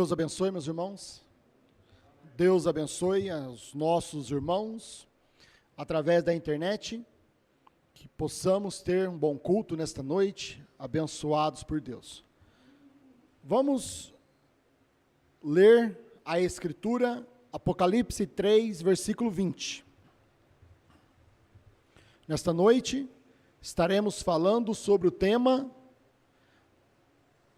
Deus abençoe, meus irmãos. Deus abençoe os nossos irmãos através da internet, que possamos ter um bom culto nesta noite, abençoados por Deus. Vamos ler a Escritura, Apocalipse 3, versículo 20. Nesta noite, estaremos falando sobre o tema: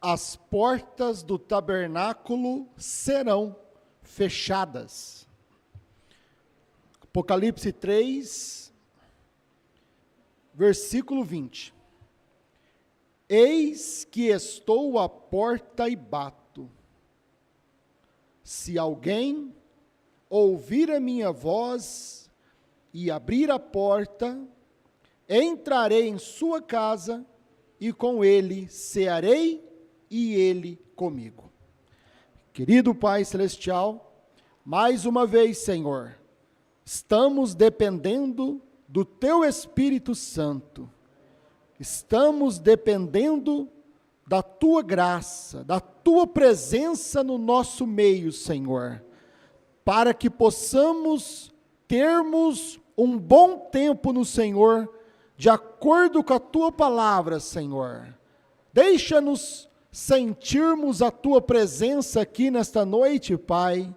as portas do tabernáculo serão fechadas. Apocalipse 3, versículo 20. Eis que estou à porta e bato. Se alguém ouvir a minha voz e abrir a porta, entrarei em sua casa e com ele cearei e ele comigo. Querido Pai Celestial, mais uma vez, Senhor, estamos dependendo do Teu Espírito Santo, estamos dependendo da Tua graça, da Tua presença no nosso meio, Senhor, para que possamos termos um bom tempo no Senhor, de acordo com a Tua palavra, Senhor. Deixa-nos sentirmos a Tua presença aqui nesta noite, Pai,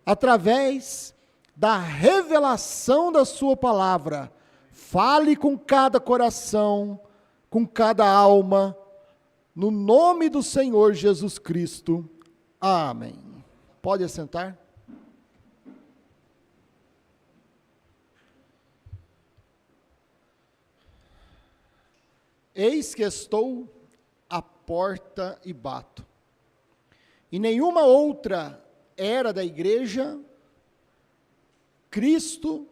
através da revelação da Sua palavra. Fale com cada coração, com cada alma, no nome do Senhor Jesus Cristo. Amém. Pode assentar. Eis que estou à porta e bato. Em nenhuma outra era da igreja, Cristo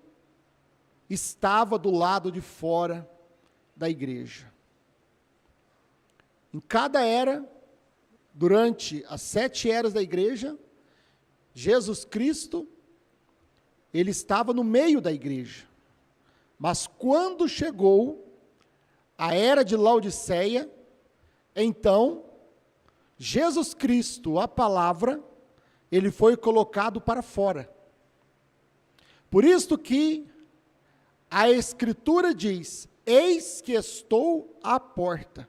estava do lado de fora da igreja. Em cada era, durante as 7 eras da igreja, Jesus Cristo, ele estava no meio da igreja. Mas quando chegou a era de Laodiceia, então, Jesus Cristo, a palavra, ele foi colocado para fora. Por isto que a Escritura diz: eis que estou à porta.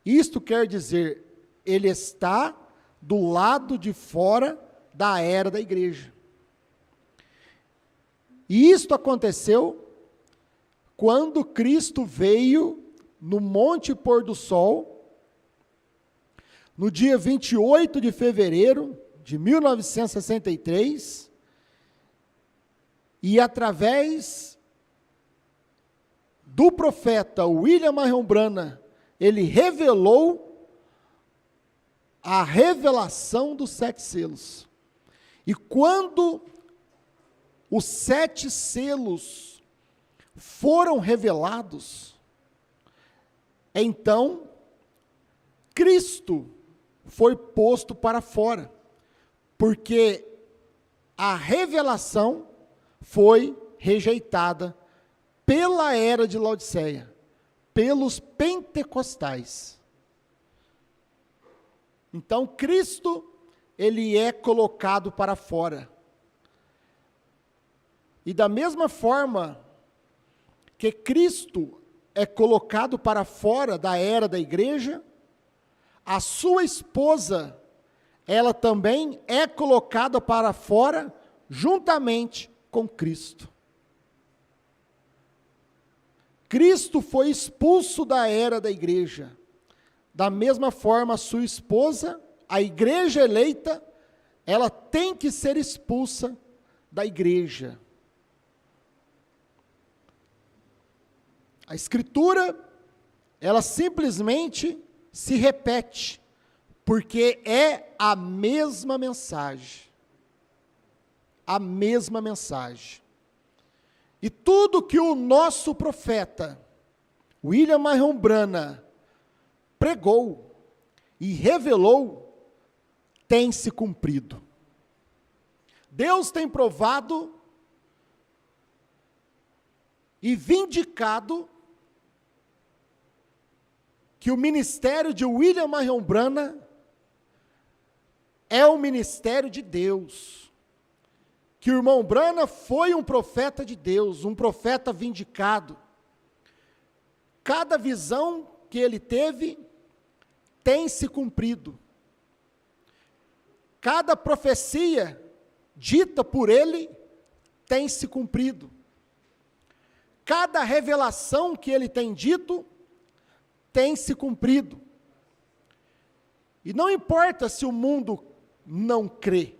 Isto quer dizer, ele está do lado de fora da era da igreja. E isto aconteceu quando Cristo veio no Monte Pôr do Sol, no dia 28 de fevereiro de 1963, e através do profeta William Marion Branham, ele revelou a revelação dos 7 selos. E quando os 7 selos foram revelados, então Cristo foi posto para fora, porque a revelação foi rejeitada pela era de Laodiceia, pelos pentecostais. Então Cristo, ele é colocado para fora. E da mesma forma que Cristo é colocado para fora da era da igreja, a sua esposa, ela também é colocada para fora, juntamente com Cristo. Cristo foi expulso da era da igreja. Da mesma forma, a sua esposa, a igreja eleita, ela tem que ser expulsa da igreja. A Escritura, ela simplesmente se repete, porque é a mesma mensagem. A mesma mensagem. E tudo que o nosso profeta, William Marion Branham, pregou e revelou, tem se cumprido. Deus tem provado e vindicado que o ministério de William Marion Branham é o ministério de Deus. Que o irmão Branham foi um profeta de Deus, um profeta vindicado. Cada visão que ele teve tem se cumprido. Cada profecia dita por ele tem se cumprido. Cada revelação que ele tem dito tem se cumprido. E não importa se o mundo não crê.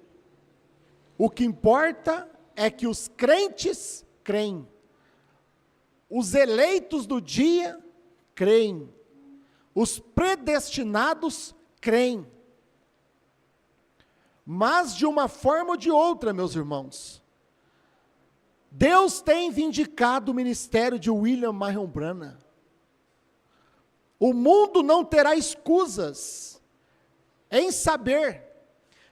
O que importa é que os crentes creem. Os eleitos do dia creem. Os predestinados creem. Mas de uma forma ou de outra, meus irmãos, Deus tem vindicado o ministério de William Marion Branham. O mundo não terá escusas em saber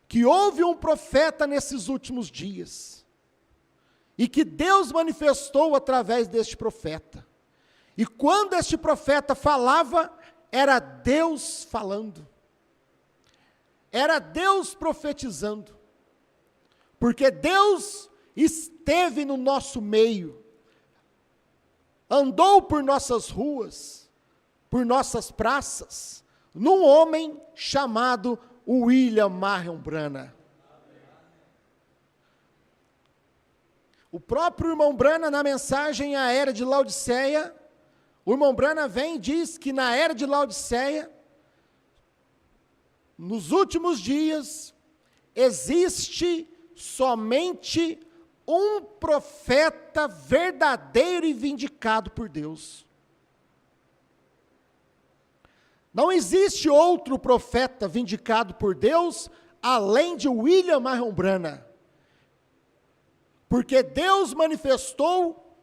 que houve um profeta nesses últimos dias, e que Deus manifestou através deste profeta. E quando este profeta falava, era Deus falando. Era Deus profetizando. Porque Deus esteve no nosso meio, andou por nossas ruas, por nossas praças, num homem chamado William Marion Branham. O próprio irmão Branham, na mensagem à era de Laodiceia, o irmão Branham vem e diz que na era de Laodiceia, nos últimos dias, existe somente um profeta verdadeiro e vindicado por Deus. Não existe outro profeta vindicado por Deus, além de William Marion Branham. Porque Deus manifestou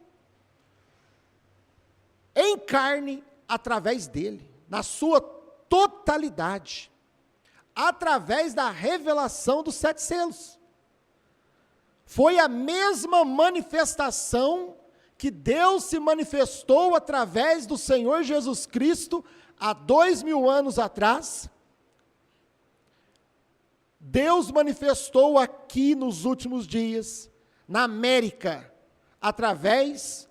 em carne através dele, na sua totalidade, através da revelação dos 7 selos. Foi a mesma manifestação que Deus se manifestou através do Senhor Jesus Cristo há 2000 anos atrás. Deus manifestou aqui nos últimos dias, na América, através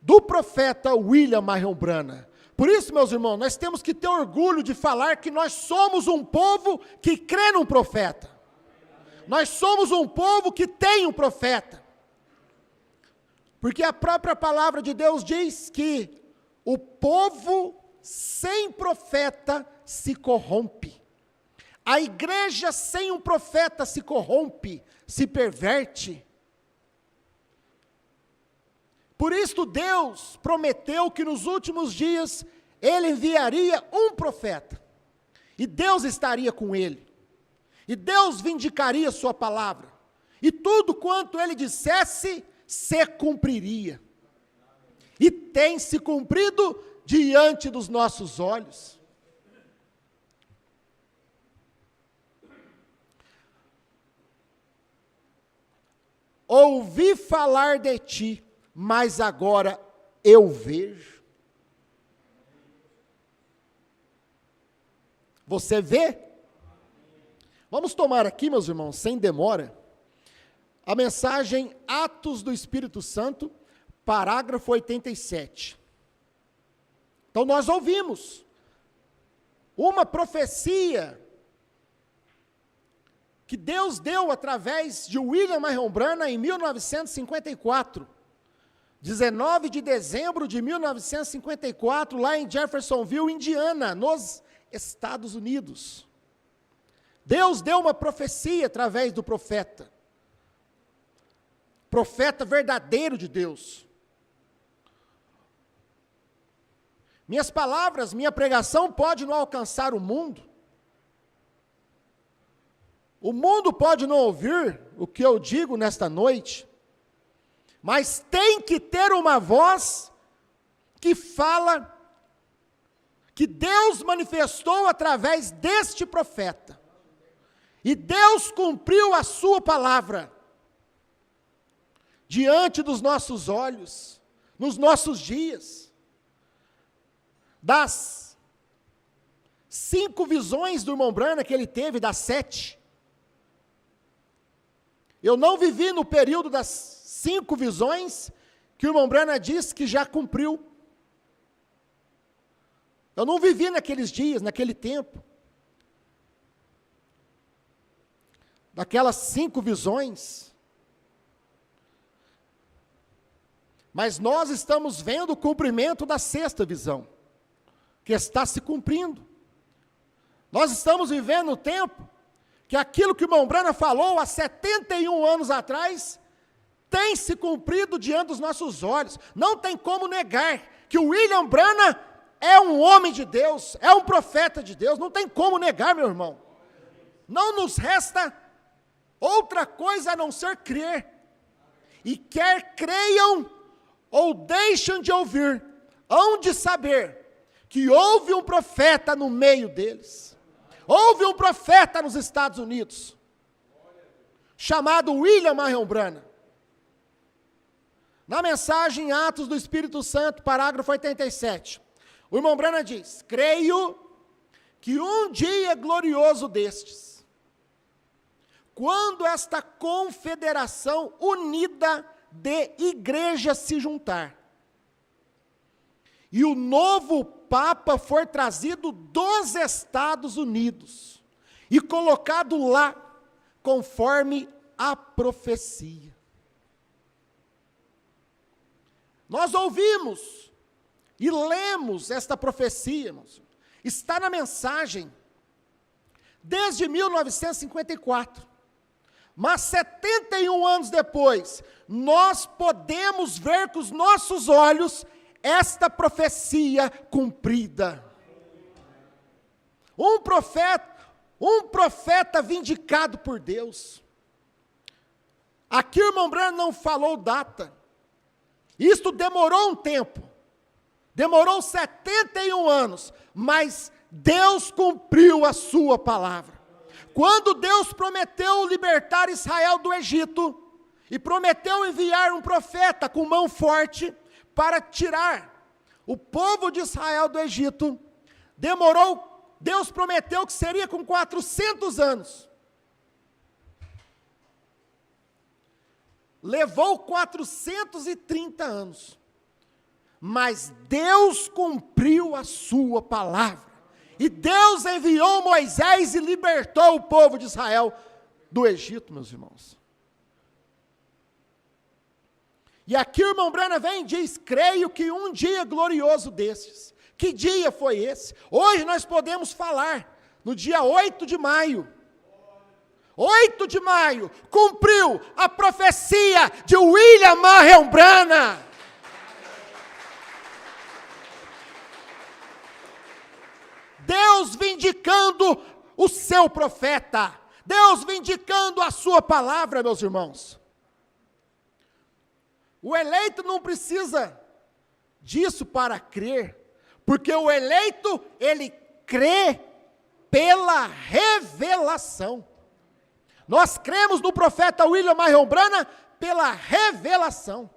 do profeta William Marion Branham. Por isso, meus irmãos, nós temos que ter orgulho de falar que nós somos um povo que crê num profeta. Nós somos um povo que tem um profeta. Porque a própria palavra de Deus diz que o povo sem profeta se corrompe. A igreja sem um profeta se corrompe, se perverte. Por isso Deus prometeu que nos últimos dias Ele enviaria um profeta, e Deus estaria com ele, e Deus vindicaria sua palavra, e tudo quanto Ele dissesse, se cumpriria, e tem se cumprido diante dos nossos olhos. Ouvi falar de ti, mas agora eu vejo. Você vê? Vamos tomar aqui, meus irmãos, sem demora, a mensagem Atos do Espírito Santo, parágrafo 87. Então nós ouvimos uma profecia que Deus deu através de William Marion Branham em 1954. 19 de dezembro de 1954, lá em Jeffersonville, Indiana, nos Estados Unidos. Deus deu uma profecia através do profeta verdadeiro de Deus. Minhas palavras, minha pregação pode não alcançar o mundo. O mundo pode não ouvir o que eu digo nesta noite, mas tem que ter uma voz que fala que Deus manifestou através deste profeta. E Deus cumpriu a sua palavra diante dos nossos olhos, nos nossos dias. Das 5 visões do irmão Branham que ele teve, das 7, Eu não vivi no período das 5 visões que o irmão Branham disse que já cumpriu. Eu não vivi naqueles dias, naquele tempo. Daquelas 5 visões. Mas nós estamos vendo o cumprimento da 6ª visão, que está se cumprindo. Nós estamos vivendo o tempo que aquilo que o irmão Branham falou há 71 anos atrás, tem se cumprido diante dos nossos olhos. Não tem como negar que o William Branham é um homem de Deus, é um profeta de Deus, não tem como negar, meu irmão. Não nos resta outra coisa a não ser crer. E quer creiam ou deixam de ouvir, hão de saber que houve um profeta no meio deles. Houve um profeta nos Estados Unidos, chamado William Marion Branham. Na mensagem Atos do Espírito Santo, parágrafo 87, o irmão Branham diz: creio que um dia glorioso destes, quando esta confederação unida de igrejas se juntar, e o novo Papa for trazido dos Estados Unidos e colocado lá, conforme a profecia. Nós ouvimos e lemos esta profecia, irmãos. Está na mensagem desde 1954. Mas 71 anos depois, nós podemos ver com os nossos olhos esta profecia cumprida. Um profeta vindicado por Deus. Aqui o irmão Branham não falou data. Isto demorou um tempo. Demorou 71 anos, mas Deus cumpriu a sua palavra. Quando Deus prometeu libertar Israel do Egito, e prometeu enviar um profeta com mão forte, para tirar o povo de Israel do Egito, Deus prometeu que seria com 400 anos. Levou 430 anos. Mas Deus cumpriu a sua palavra. E Deus enviou Moisés e libertou o povo de Israel do Egito, meus irmãos. E aqui o irmão Branham vem e diz: creio que um dia glorioso destes. Que dia foi esse? Hoje nós podemos falar, no dia 8 de maio. 8 de maio, cumpriu a profecia de William Marion Branham. Deus vindicando o seu profeta. Deus vindicando a sua palavra, meus irmãos. O eleito não precisa disso para crer, porque o eleito, ele crê pela revelação. Nós cremos no profeta William Marion Branham pela revelação.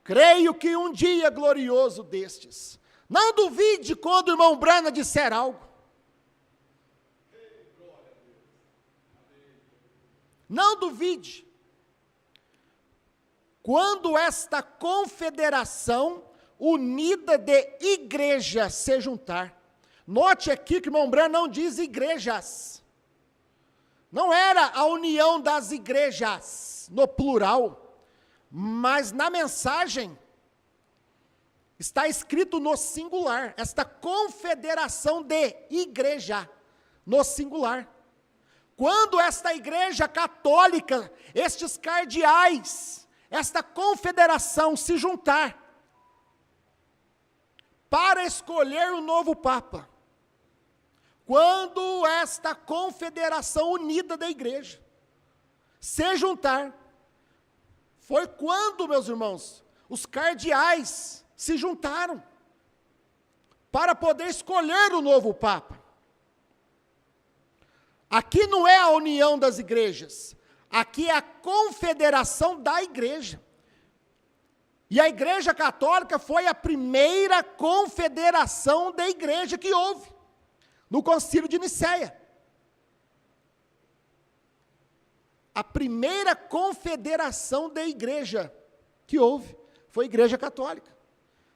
Creio que um dia glorioso destes. Não duvide quando o irmão Branham disser algo. Não duvide. Quando esta confederação unida de igrejas se juntar. Note aqui que o irmão Branham não diz igrejas. Não era a união das igrejas, no plural. Mas na mensagem, está escrito no singular. Esta confederação de igreja, no singular. Quando esta igreja católica, estes cardeais, esta confederação se juntar para escolher o novo Papa. Quando esta confederação unida da igreja se juntar, foi quando, meus irmãos, os cardeais se juntaram para poder escolher o novo Papa. Aqui não é a união das igrejas, aqui é a confederação da igreja. E a Igreja Católica foi a primeira confederação da igreja que houve, no Concílio de Nicéia. a primeira confederação da igreja que houve foi a Igreja Católica.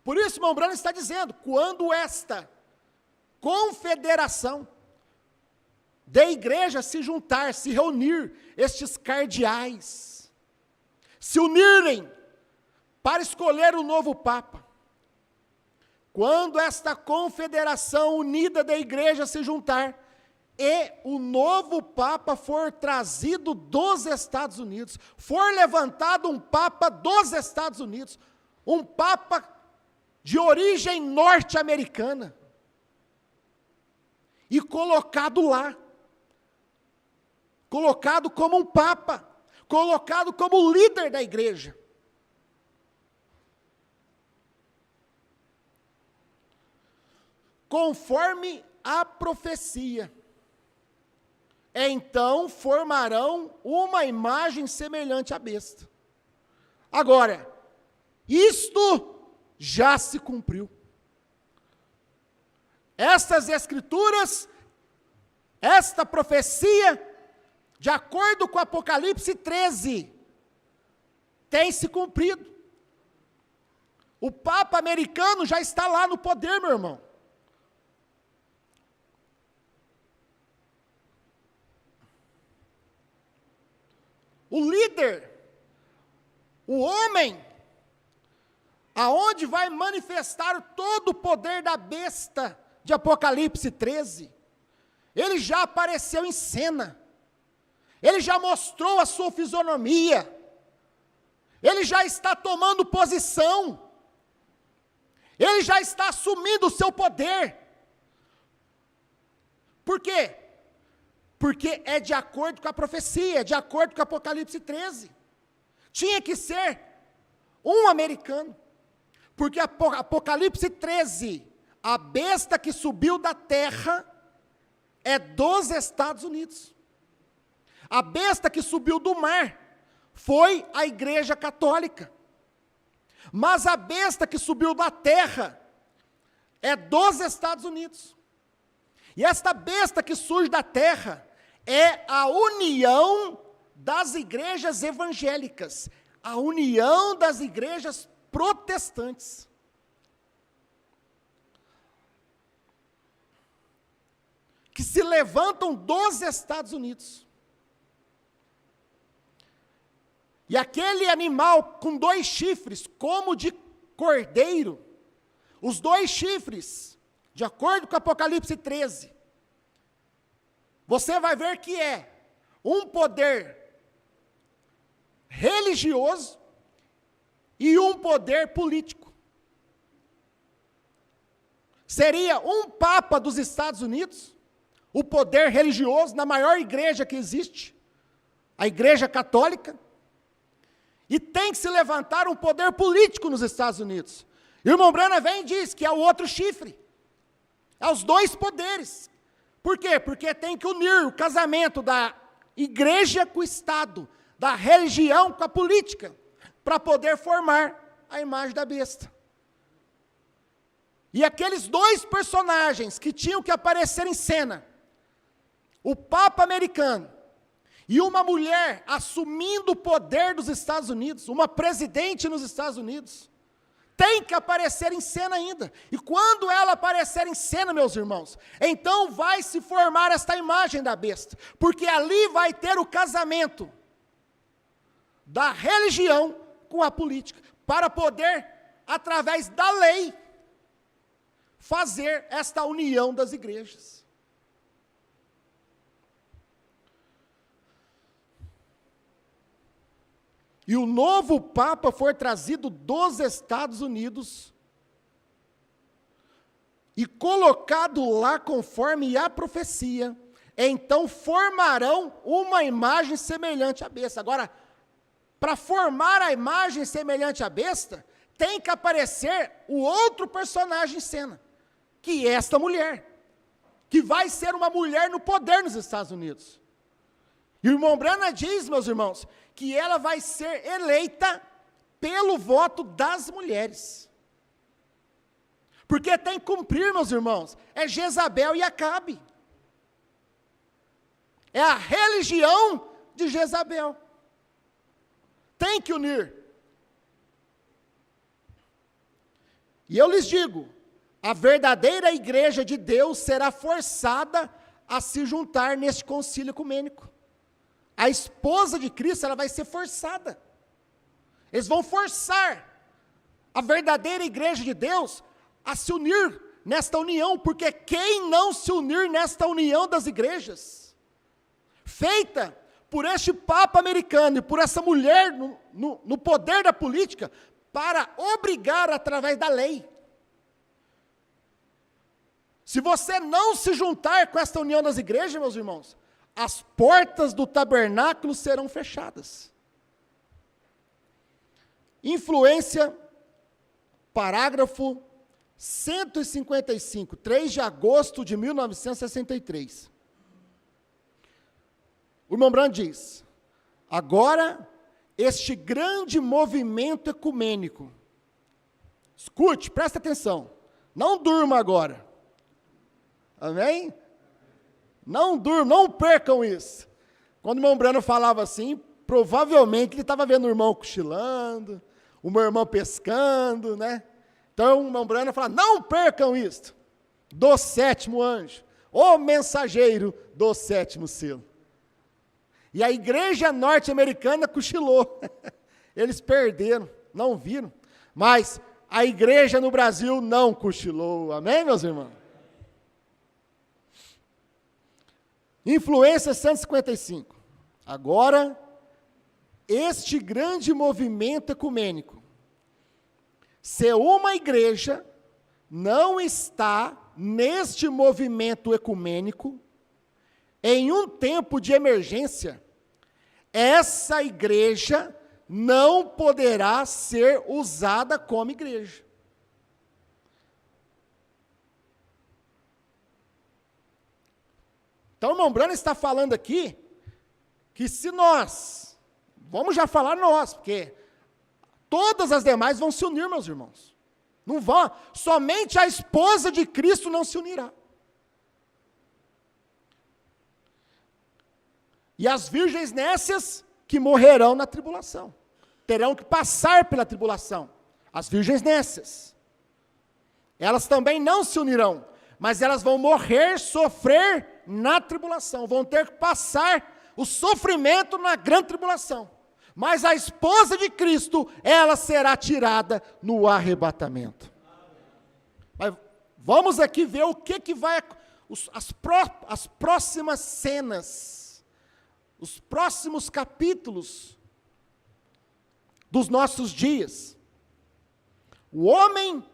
Por isso, irmão Branham está dizendo, quando esta confederação da igreja se juntar, se reunir, estes cardeais, se unirem para escolher o novo Papa, quando esta confederação unida da igreja se juntar, e o novo Papa for trazido dos Estados Unidos, for levantado um Papa dos Estados Unidos, um Papa de origem norte-americana, e colocado lá, colocado como um Papa, colocado como líder da igreja. Conforme a profecia, então formarão uma imagem semelhante à besta. Agora, isto já se cumpriu. Estas escrituras, esta profecia, de acordo com Apocalipse 13, tem se cumprido. O Papa americano já está lá no poder, meu irmão. O líder, o homem, aonde vai manifestar todo o poder da besta de Apocalipse 13, ele já apareceu em cena, ele já mostrou a sua fisionomia, ele já está tomando posição, ele já está assumindo o seu poder. Por quê? Porque é de acordo com a profecia, é de acordo com Apocalipse 13. Tinha que ser um americano, porque Apocalipse 13, a besta que subiu da terra é dos Estados Unidos. A besta que subiu do mar foi a Igreja Católica. Mas a besta que subiu da terra é dos Estados Unidos. E esta besta que surge da terra é a união das igrejas evangélicas, a união das igrejas protestantes. Que se levantam dos Estados Unidos. E aquele animal com 2 chifres, como de cordeiro, os 2 chifres, de acordo com Apocalipse 13, você vai ver que é um poder religioso e um poder político. Seria um Papa dos Estados Unidos, o poder religioso na maior igreja que existe, a Igreja Católica, e tem que se levantar um poder político nos Estados Unidos. E o irmão Branham vem e diz que é o outro chifre, é os 2 poderes. Por quê? Porque tem que unir o casamento da igreja com o Estado, da religião com a política, para poder formar a imagem da besta. E aqueles 2 personagens que tinham que aparecer em cena, o Papa americano e uma mulher assumindo o poder dos Estados Unidos, uma presidente nos Estados Unidos, tem que aparecer em cena ainda. E quando ela aparecer em cena, meus irmãos, então vai se formar esta imagem da besta, porque ali vai ter o casamento da religião com a política, para poder, através da lei, fazer esta união das igrejas. E o novo Papa foi trazido dos Estados Unidos e colocado lá conforme a profecia. Então formarão uma imagem semelhante à besta. Agora, para formar a imagem semelhante à besta, tem que aparecer o outro personagem em cena, que é esta mulher, que vai ser uma mulher no poder nos Estados Unidos. E o irmão Branham diz, meus irmãos, que ela vai ser eleita pelo voto das mulheres. Porque tem que cumprir, meus irmãos, é Jezabel e Acabe. É a religião de Jezabel. Tem que unir. E eu lhes digo, a verdadeira igreja de Deus será forçada a se juntar neste concílio ecumênico. A esposa de Cristo, ela vai ser forçada. Eles vão forçar a verdadeira igreja de Deus a se unir nesta união, porque quem não se unir nesta união das igrejas, feita por este Papa americano e por essa mulher no poder da política, para obrigar através da lei. Se você não se juntar com esta união das igrejas, meus irmãos, as portas do tabernáculo serão fechadas. Influência, parágrafo 155, 3 de agosto de 1963. O irmão Branham diz, agora, este grande movimento ecumênico, escute, presta atenção, não durma agora, amém? Não durma, não percam isso. Quando o irmão Branham falava assim, provavelmente ele estava vendo o irmão cochilando, uma irmã pescando, né? Então o irmão Branham fala, não percam isso, do sétimo anjo, o mensageiro do sétimo selo. E a igreja norte-americana cochilou, eles perderam, não viram, mas a igreja no Brasil não cochilou, amém, meus irmãos? Influência 155, agora, este grande movimento ecumênico, se uma igreja não está neste movimento ecumênico, em um tempo de emergência, essa igreja não poderá ser usada como igreja. Então, o irmão Branham está falando aqui, que se nós, vamos já falar nós, porque todas as demais vão se unir, meus irmãos. Não vão, somente a esposa de Cristo não se unirá. E as virgens nécias que morrerão na tribulação, terão que passar pela tribulação. As virgens nécias, elas também não se unirão, mas elas vão morrer, sofrer na tribulação, vão ter que passar o sofrimento na grande tribulação. Mas a esposa de Cristo, ela será tirada no arrebatamento. Mas vamos aqui ver o que vai, as próximas cenas, os próximos capítulos dos nossos dias. O homem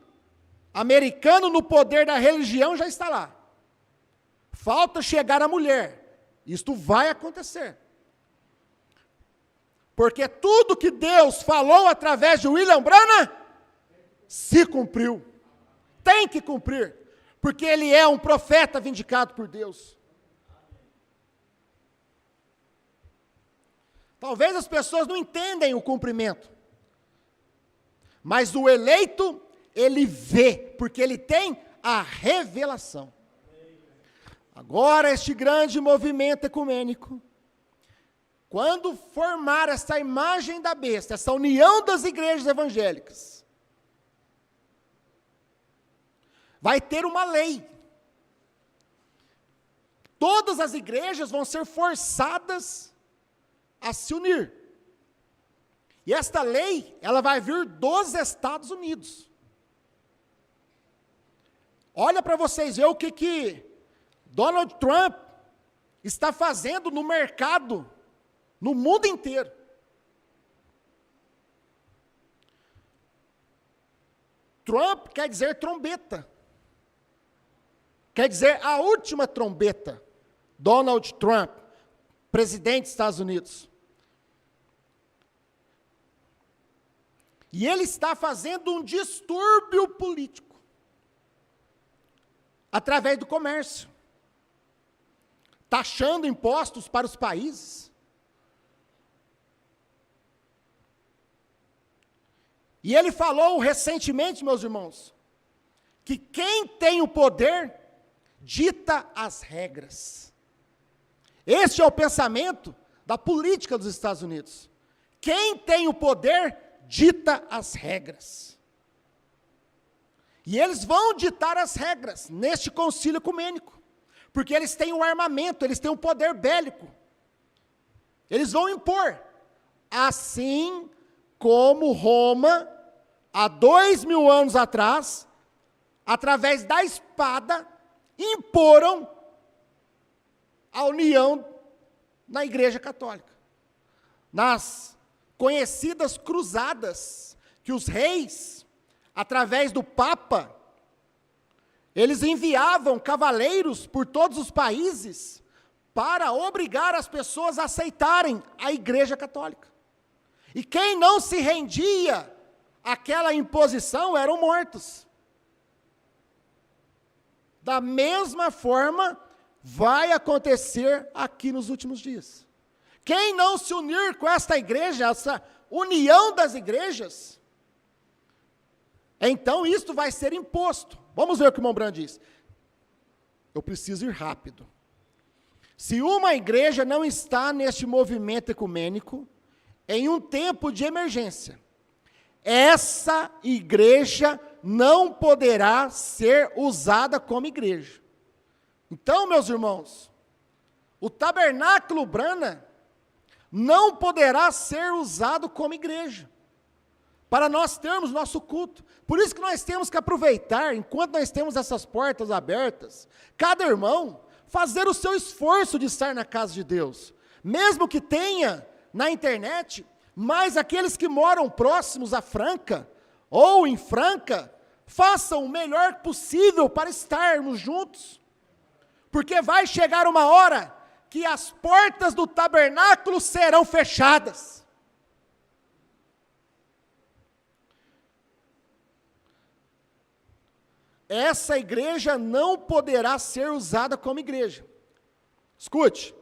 americano no poder da religião já está lá. Falta chegar a mulher. Isto vai acontecer. Porque tudo que Deus falou através de William Branham se cumpriu. Tem que cumprir. Porque ele é um profeta vindicado por Deus. Talvez as pessoas não entendem o cumprimento. Mas o eleito, ele vê, porque ele tem a revelação. Agora, este grande movimento ecumênico, quando formar essa imagem da besta, essa união das igrejas evangélicas, vai ter uma lei. Todas as igrejas vão ser forçadas a se unir. E esta lei, ela vai vir dos Estados Unidos. Olha para vocês ver o que Donald Trump está fazendo no mercado, no mundo inteiro. Trump quer dizer trombeta. Quer dizer a última trombeta. Donald Trump, presidente dos Estados Unidos. E ele está fazendo um distúrbio político, através do comércio, taxando impostos para os países. E ele falou recentemente, meus irmãos, que quem tem o poder dita as regras. Este é o pensamento da política dos Estados Unidos. Quem tem o poder dita as regras. E eles vão ditar as regras neste concílio ecumênico, porque eles têm o armamento, eles têm o poder bélico. Eles vão impor, assim como Roma, há 2000 anos atrás, através da espada, imporam a união na Igreja Católica. Nas conhecidas cruzadas, que os reis, através do Papa, eles enviavam cavaleiros por todos os países para obrigar as pessoas a aceitarem a Igreja Católica. E quem não se rendia àquela imposição eram mortos. Da mesma forma, vai acontecer aqui nos últimos dias. Quem não se unir com esta igreja, essa união das igrejas, então isto vai ser imposto. Vamos ver o que o irmão Brand diz. Eu preciso ir rápido. Se uma igreja não está neste movimento ecumênico, em um tempo de emergência, essa igreja não poderá ser usada como igreja. Então, meus irmãos, o tabernáculo Brana não poderá ser usado como igreja, para nós termos nosso culto. Por isso que nós temos que aproveitar, enquanto nós temos essas portas abertas, cada irmão fazer o seu esforço de estar na casa de Deus, mesmo que tenha na internet, mas aqueles que moram próximos a Franca, ou em Franca, façam o melhor possível para estarmos juntos, porque vai chegar uma hora que as portas do tabernáculo serão fechadas. Essa igreja não poderá ser usada como igreja. Escute,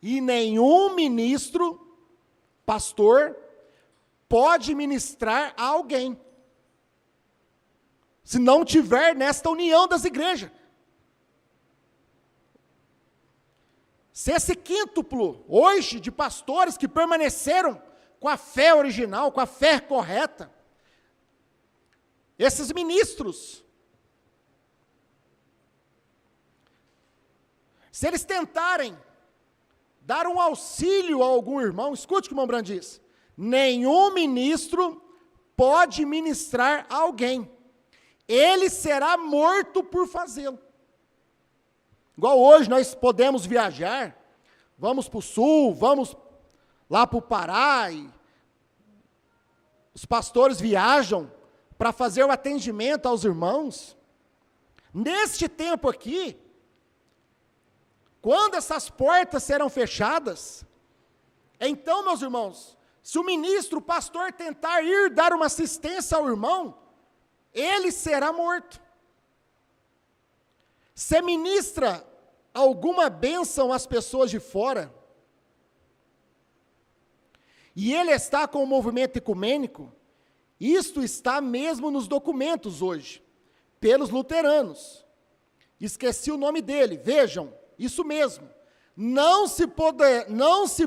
e nenhum ministro, pastor, pode ministrar a alguém, se não tiver nesta união das igrejas. Se esse quíntuplo, hoje, de pastores que permaneceram com a fé original, com a fé correta, esses ministros, se eles tentarem dar um auxílio a algum irmão, escute o que o irmão Brand diz, nenhum ministro pode ministrar a alguém, ele será morto por fazê-lo. Igual hoje nós podemos viajar, vamos para o sul, vamos lá para o Pará, e os pastores viajam para fazer o atendimento aos irmãos. Neste tempo aqui, quando essas portas serão fechadas, então, meus irmãos, se o ministro, o pastor tentar ir dar uma assistência ao irmão, ele será morto. Se ministra alguma bênção às pessoas de fora, e ele está com o movimento ecumênico, isto está mesmo nos documentos hoje, pelos luteranos. Esqueci o nome dele, vejam, isso mesmo. Não se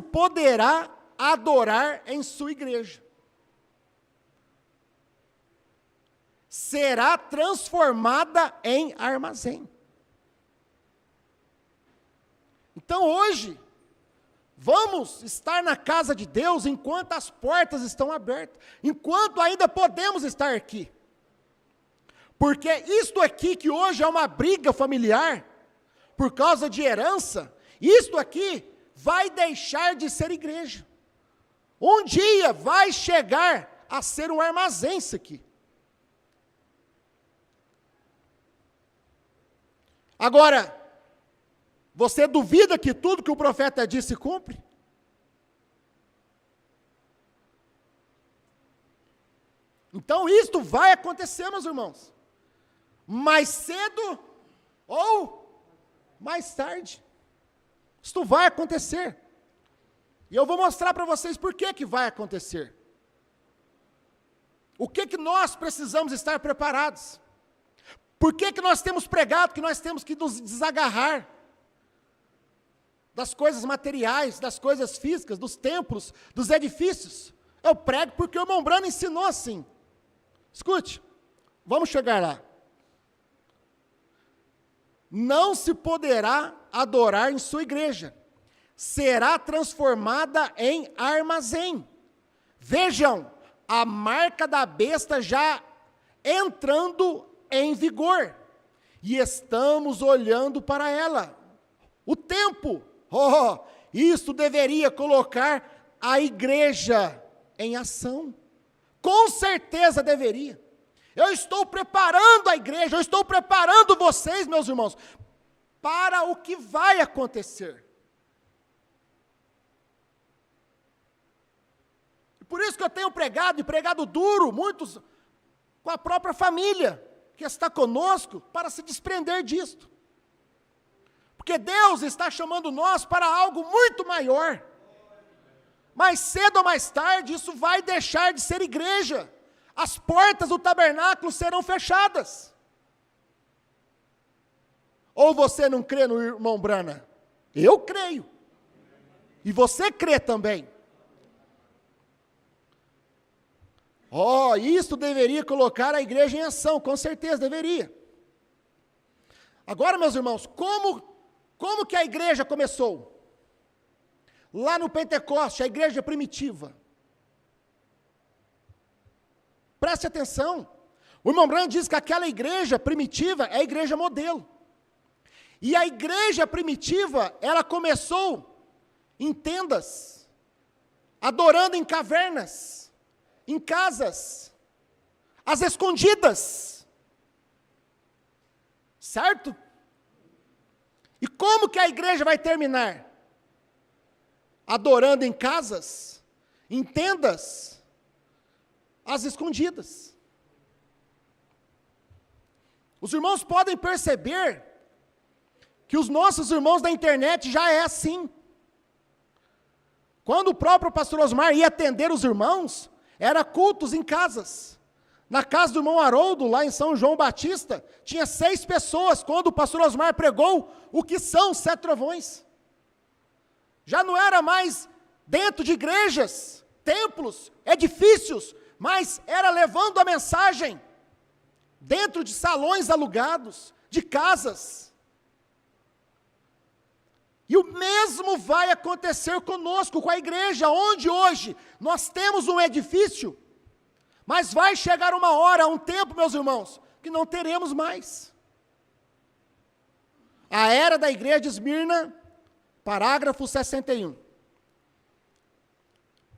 poderá adorar em sua igreja. Será transformada em armazém. Então hoje, vamos estar na casa de Deus enquanto as portas estão abertas, enquanto ainda podemos estar aqui. Porque isto aqui que hoje é uma briga familiar, por causa de herança, isto aqui vai deixar de ser igreja. Um dia vai chegar a ser um armazém isso aqui. Agora, você duvida que tudo que o profeta disse se cumpre? Então isto vai acontecer, meus irmãos. Mais cedo ou mais tarde. Isto vai acontecer. E eu vou mostrar para vocês por que vai acontecer. O que nós precisamos estar preparados? Por que nós temos pregado que nós temos que nos desagarrar? das coisas materiais, das coisas físicas, dos templos, dos edifícios. Eu prego porque o irmão Branham ensinou assim. Escute, vamos chegar lá. Não se poderá adorar em sua igreja. Será transformada em armazém. Vejam, a marca da besta já entrando em vigor. E estamos olhando para ela. O tempo. Isso deveria colocar a igreja em ação. Com certeza deveria. Eu estou preparando a igreja, eu estou preparando vocês, meus irmãos, para o que vai acontecer. Por isso que eu tenho pregado, e pregado duro, muitos com a própria família, que está conosco, para se desprender disto. Porque Deus está chamando nós para algo muito maior. Mais cedo ou mais tarde, isso vai deixar de ser igreja. As portas do tabernáculo serão fechadas. Ou você não crê no irmão Branham? Eu creio. E você crê também. Isso deveria colocar a igreja em ação, com certeza deveria. Agora, meus irmãos, como que a igreja começou? Lá no Pentecoste, a igreja primitiva. Preste atenção. O irmão Branham diz que aquela igreja primitiva é a igreja modelo. E a igreja primitiva, ela começou em tendas, adorando em cavernas, em casas, às escondidas. Certo? E como que a igreja vai terminar? Adorando em casas, em tendas, às escondidas. Os irmãos podem perceber que os nossos irmãos da internet já é assim. Quando o próprio pastor Osmar ia atender os irmãos, era cultos em casas. Na casa do irmão Haroldo, lá em São João Batista, tinha 6 pessoas. Quando o pastor Osmar pregou, o que são 7 trovões? Já não era mais dentro de igrejas, templos, edifícios, mas era levando a mensagem dentro de salões alugados, de casas. E o mesmo vai acontecer conosco, com a igreja, onde hoje nós temos um edifício, mas vai chegar uma hora, um tempo, meus irmãos, que não teremos mais. A era da igreja de Esmirna, parágrafo 61.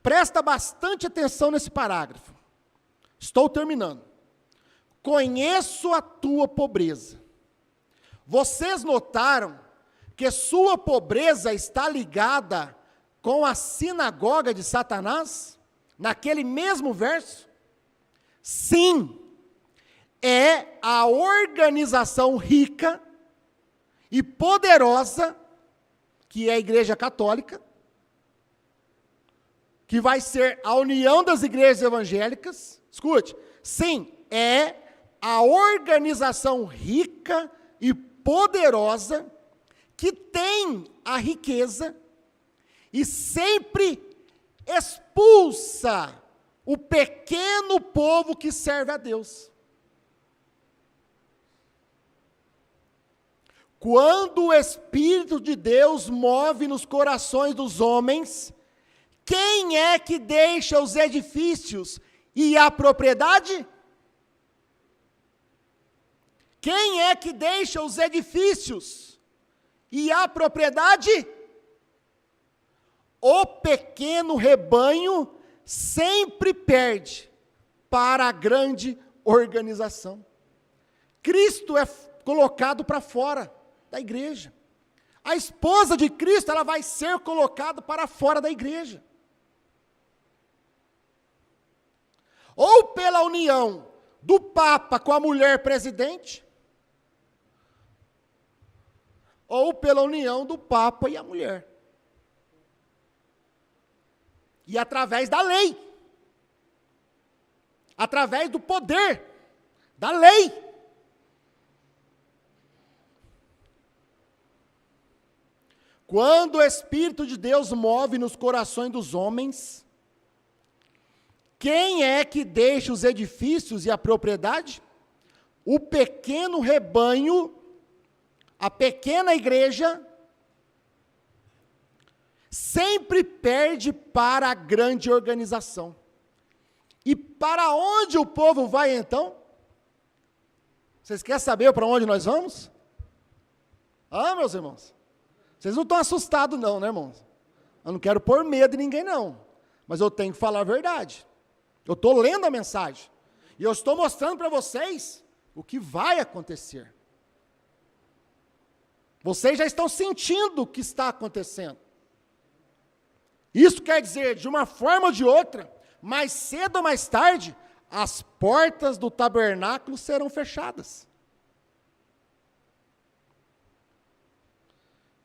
Presta bastante atenção nesse parágrafo. Estou terminando. Conheço a tua pobreza. Vocês notaram que sua pobreza está ligada com a sinagoga de Satanás? Naquele mesmo verso? Sim, é a organização rica e poderosa, que é a Igreja Católica, que vai ser a união das igrejas evangélicas. Escute, sim, é a organização rica e poderosa que tem a riqueza e sempre expulsa o pequeno povo que serve a Deus. Quando o Espírito de Deus move nos corações dos homens, quem é que deixa os edifícios e a propriedade? Quem é que deixa os edifícios e a propriedade? O pequeno rebanho sempre perde para a grande organização. Cristo é colocado para fora da igreja. A esposa de Cristo, ela vai ser colocada para fora da igreja. Ou pela união do Papa com a mulher presidente, ou pela união do Papa e a mulher. E através da lei, através do poder da lei. Quando o Espírito de Deus move nos corações dos homens, quem é que deixa os edifícios e a propriedade? O pequeno rebanho, a pequena igreja, sempre perde para a grande organização. E para onde o povo vai então? Vocês querem saber para onde nós vamos? Meus irmãos, vocês não estão assustados não, né, irmãos? Eu não quero pôr medo em ninguém não, mas eu tenho que falar a verdade. Eu estou lendo a mensagem, e eu estou mostrando para vocês o que vai acontecer. Vocês já estão sentindo o que está acontecendo. Isso quer dizer, de uma forma ou de outra, mais cedo ou mais tarde, as portas do tabernáculo serão fechadas.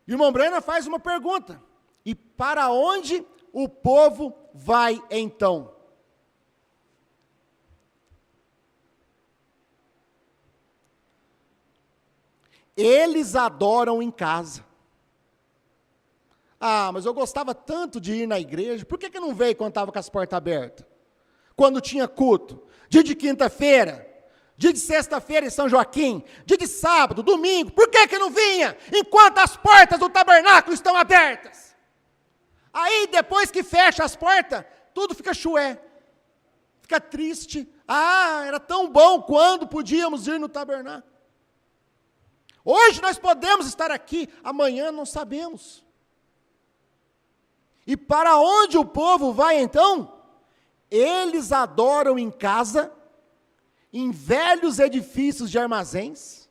E o irmão Brenner faz uma pergunta: e para onde o povo vai então? Eles adoram em casa. Mas eu gostava tanto de ir na igreja, por que não veio quando estava com as portas abertas? Quando tinha culto, dia de quinta-feira, dia de sexta-feira em São Joaquim, dia de sábado, domingo, por que não vinha enquanto as portas do tabernáculo estão abertas? Aí depois que fecha as portas, tudo fica chué, fica triste. Era tão bom quando podíamos ir no tabernáculo. Hoje nós podemos estar aqui, amanhã não sabemos. E para onde o povo vai então? Eles adoram em casa, em velhos edifícios de armazéns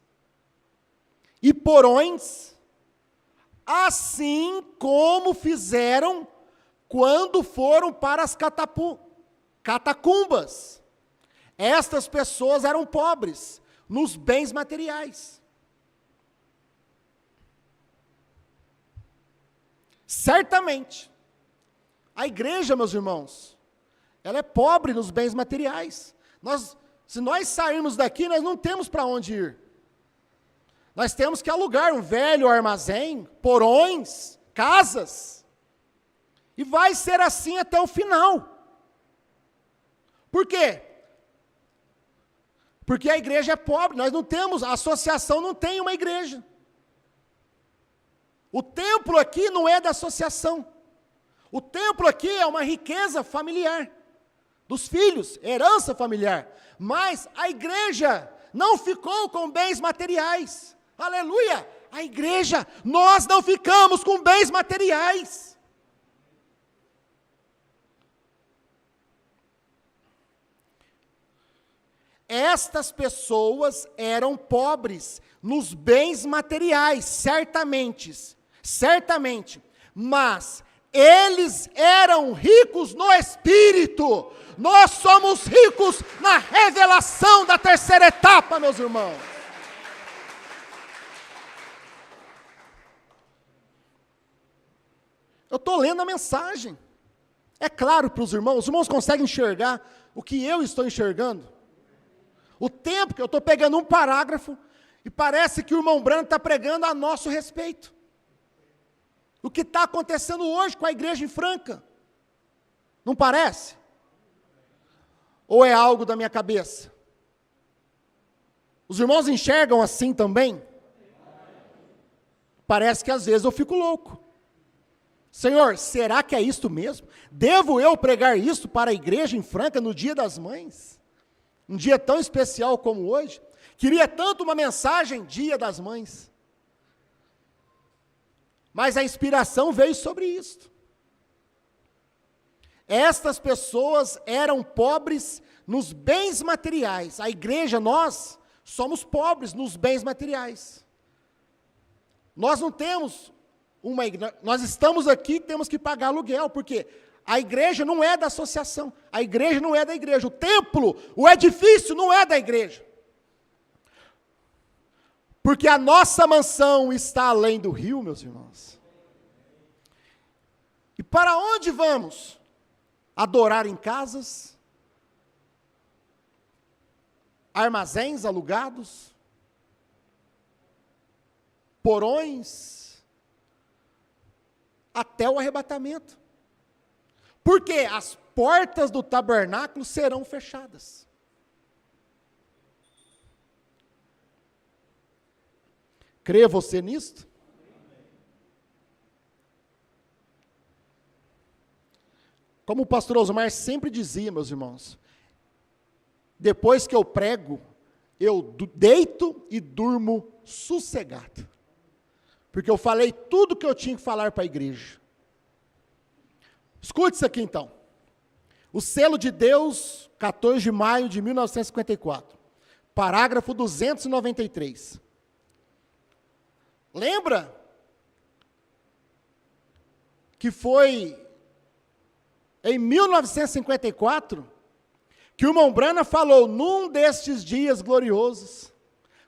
e porões, assim como fizeram quando foram para as catacumbas. Estas pessoas eram pobres nos bens materiais. Certamente, a igreja, meus irmãos, ela é pobre nos bens materiais. Se nós sairmos daqui, nós não temos para onde ir. Nós temos que alugar um velho armazém, porões, casas. E vai ser assim até o final. Por quê? Porque a igreja é pobre, nós não temos, a associação não tem uma igreja. O templo aqui não é da associação. O templo aqui é uma riqueza familiar, dos filhos, herança familiar. Mas a igreja não ficou com bens materiais. Aleluia! A igreja, nós não ficamos com bens materiais. Estas pessoas eram pobres nos bens materiais, certamente, mas eles eram ricos no Espírito. Nós somos ricos na revelação da terceira etapa, meus irmãos. Eu estou lendo a mensagem. É claro para os irmãos conseguem enxergar o que eu estou enxergando? O tempo que eu estou pegando um parágrafo e parece que o irmão Branco está pregando a nosso respeito. O que está acontecendo hoje com a igreja em Franca? Não parece? Ou é algo da minha cabeça? Os irmãos enxergam assim também? Parece que às vezes eu fico louco. Senhor, será que é isto mesmo? Devo eu pregar isto para a igreja em Franca no Dia das Mães? Um dia tão especial como hoje? Queria tanto uma mensagem Dia das Mães. Mas a inspiração veio sobre isto. Estas pessoas eram pobres nos bens materiais. A igreja, nós, somos pobres nos bens materiais. Nós não temos nós estamos aqui, temos que pagar aluguel, porque a igreja não é da associação, a igreja não é da igreja, o templo, o edifício não é da igreja. Porque a nossa mansão está além do rio, meus irmãos. E para onde vamos? Adorar em casas? Armazéns alugados? Porões? até o arrebatamento. Porque as portas do tabernáculo serão fechadas. Crê você nisto? Como o pastor Osmar sempre dizia, meus irmãos, depois que eu prego, eu deito e durmo sossegado. Porque eu falei tudo que eu tinha que falar para a igreja. Escute isso aqui então. O selo de Deus, 14 de maio de 1954. Parágrafo 293. Lembra que foi em 1954 que o irmão Branham falou, num destes dias gloriosos,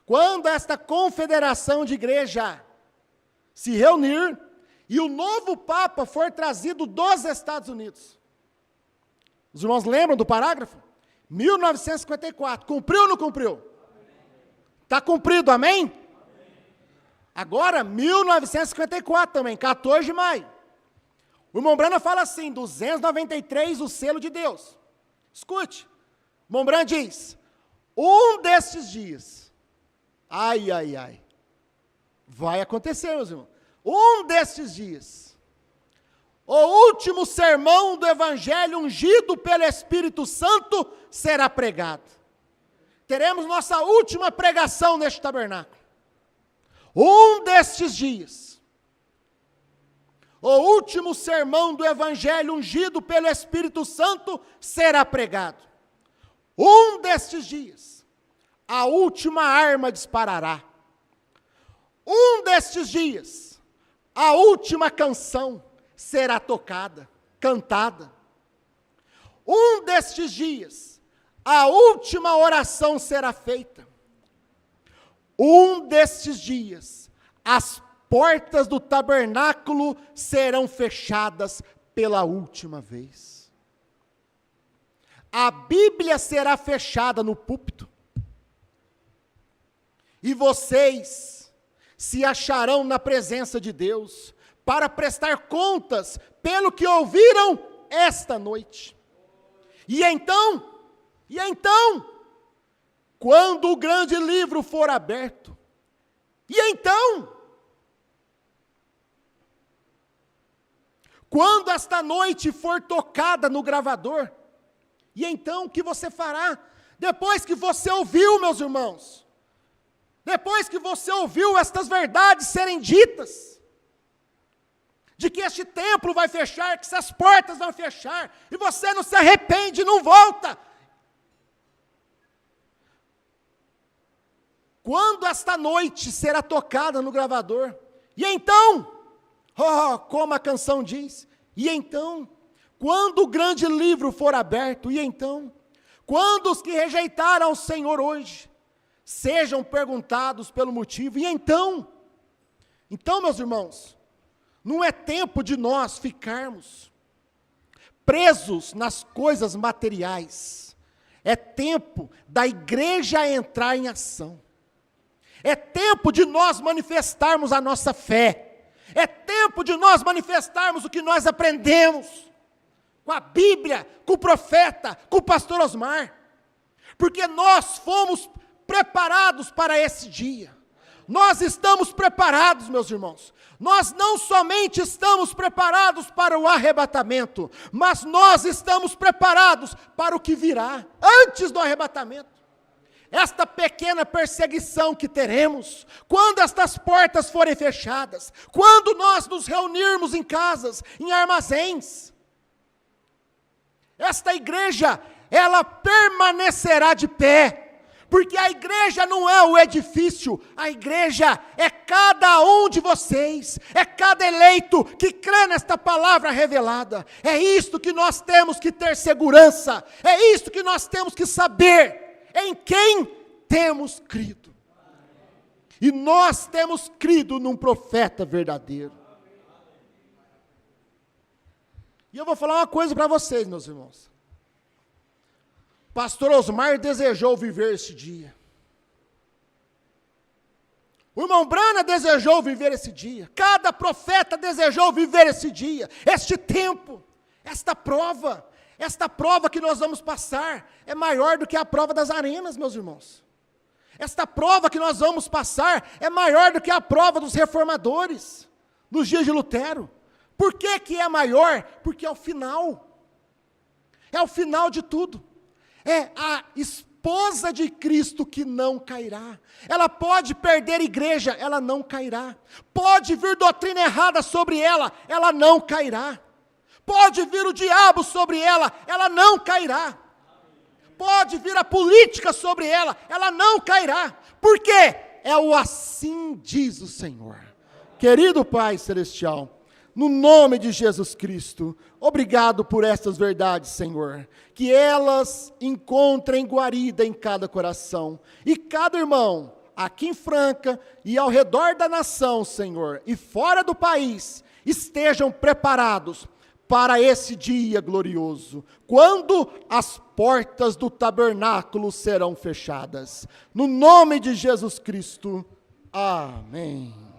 quando esta confederação de igreja se reunir e o novo Papa for trazido dos Estados Unidos. Os irmãos lembram do parágrafo? 1954. Cumpriu ou não cumpriu? Está cumprido, amém? Agora, 1954 também, 14 de maio. O irmão Branham fala assim, 293, o selo de Deus. Escute, o irmão Branham diz, um destes dias, ai, vai acontecer, meus irmãos, um destes dias, o último sermão do Evangelho ungido pelo Espírito Santo será pregado. Teremos nossa última pregação neste tabernáculo. Um destes dias, o último sermão do Evangelho ungido pelo Espírito Santo será pregado. Um destes dias, a última arma disparará. Um destes dias, a última canção será tocada, cantada. Um destes dias, a última oração será feita. Um destes dias, as portas do tabernáculo serão fechadas pela última vez. A Bíblia será fechada no púlpito. E vocês se acharão na presença de Deus para prestar contas pelo que ouviram esta noite. E então, quando o grande livro for aberto, quando esta noite for tocada no gravador, e então o que você fará? Depois que você ouviu, meus irmãos, depois que você ouviu estas verdades serem ditas, de que este templo vai fechar, que essas portas vão fechar, e você não se arrepende, não volta. Quando esta noite será tocada no gravador, e então, como a canção diz, e então, quando o grande livro for aberto, e então, quando os que rejeitaram o Senhor hoje, sejam perguntados pelo motivo, e então, meus irmãos, não é tempo de nós ficarmos presos nas coisas materiais, é tempo da igreja entrar em ação. É tempo de nós manifestarmos a nossa fé. É tempo de nós manifestarmos o que nós aprendemos com a Bíblia, com o profeta, com o pastor Osmar. Porque nós fomos preparados para esse dia. Nós estamos preparados, meus irmãos. Nós não somente estamos preparados para o arrebatamento, mas nós estamos preparados para o que virá antes do arrebatamento. Esta pequena perseguição que teremos, quando estas portas forem fechadas, quando nós nos reunirmos em casas, em armazéns, esta igreja, ela permanecerá de pé, porque a igreja não é o edifício, a igreja é cada um de vocês, é cada eleito que crê nesta palavra revelada. É isto que nós temos que ter segurança, é isto que nós temos que saber, em quem temos crido. E nós temos crido num profeta verdadeiro. E eu vou falar uma coisa para vocês, meus irmãos. Pastor Osmar desejou viver esse dia. O irmão Brana desejou viver esse dia. Cada profeta desejou viver esse dia, este tempo, esta prova que nós vamos passar é maior do que a prova das arenas, meus irmãos. Esta prova que nós vamos passar é maior do que a prova dos reformadores, nos dias de Lutero. Por que que é maior? Porque é o final. É o final de tudo. É a esposa de Cristo que não cairá. Ela pode perder igreja, ela não cairá. Pode vir doutrina errada sobre ela, ela não cairá. Pode vir o diabo sobre ela, ela não cairá. Pode vir a política sobre ela, ela não cairá. Por quê? É o assim diz o Senhor. Querido Pai Celestial, no nome de Jesus Cristo, obrigado por estas verdades, Senhor, que elas encontrem guarida em cada coração, e cada irmão, aqui em Franca, e ao redor da nação, Senhor, e fora do país, estejam preparados para esse dia glorioso, quando as portas do tabernáculo serão fechadas. No nome de Jesus Cristo, amém.